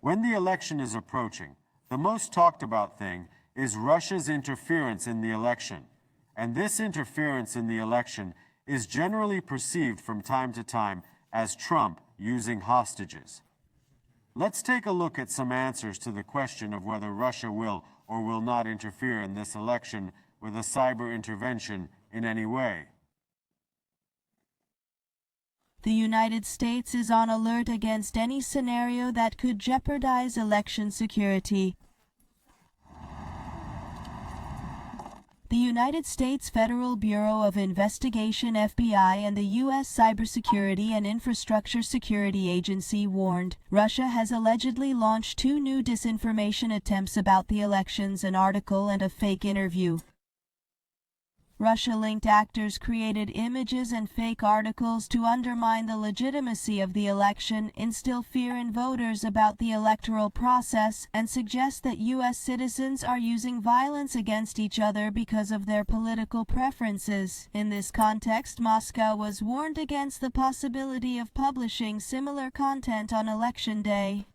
When the election is approaching, the most talked about thing is Russia's interference in the election. And this interference in the election is generally perceived from time to time as Trump using hostages. Let's take a look at some answers to the question of whether Russia will or will not interfere in this election with a cyber intervention in any way. The United States is on alert against any scenario that could jeopardize election security. The United States Federal Bureau of Investigation (FBI) and the U.S. Cybersecurity and Infrastructure Security Agency warned Russia has allegedly launched 2 new disinformation attempts about the elections, an article and a fake interview. Russia-linked actors created images and fake articles to undermine the legitimacy of the election, instill fear in voters about the electoral process, and suggest that U.S. citizens are using violence against each other because of their political preferences. In this context, Moscow was warned against the possibility of publishing similar content on Election Day.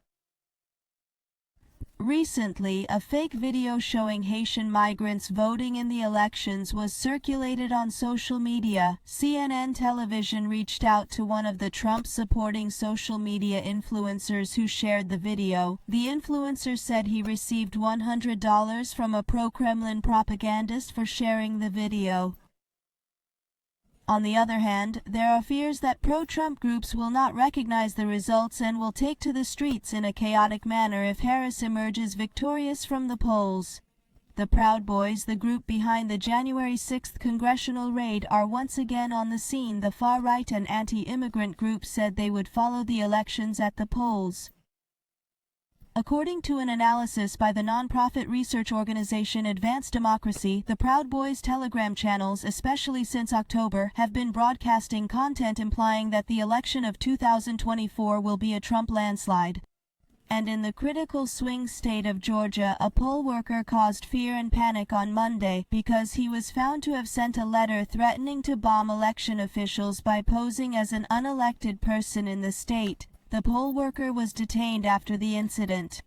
Recently, a fake video showing Haitian migrants voting in the elections was circulated on social media. CNN television reached out to one of the Trump-supporting social media influencers who shared the video. The influencer said he received $100 from a pro-Kremlin propagandist for sharing the video. On the other hand, there are fears that pro-Trump groups will not recognize the results and will take to the streets in a chaotic manner if Harris emerges victorious from the polls. The Proud Boys, the group behind the January 6th congressional raid, are once again on the scene. The far-right and anti-immigrant group said they would follow the elections at the polls. According to an analysis by the nonprofit research organization Advanced Democracy, the Proud Boys Telegram channels, especially since October, have been broadcasting content implying that the election of 2024 will be a Trump landslide. And in the critical swing state of Georgia, a poll worker caused fear and panic on Monday because he was found to have sent a letter threatening to bomb election officials by posing as an unelected person in the state. The poll worker was detained after the incident.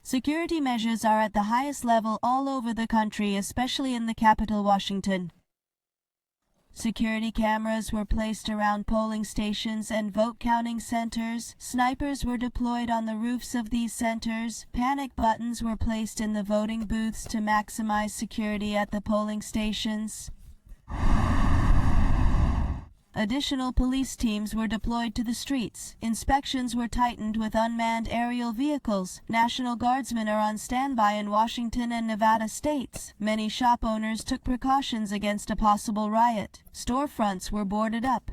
Security measures are at the highest level all over the country, especially in the capital, Washington. Security cameras were placed around polling stations and vote counting centers. Snipers were deployed on the roofs of these centers. Panic buttons were placed in the voting booths to maximize security at the polling stations. Additional police teams were deployed to the streets. Inspections were tightened with unmanned aerial vehicles. National Guardsmen are on standby in Washington and Nevada states. Many shop owners took precautions against a possible riot. Storefronts were boarded up.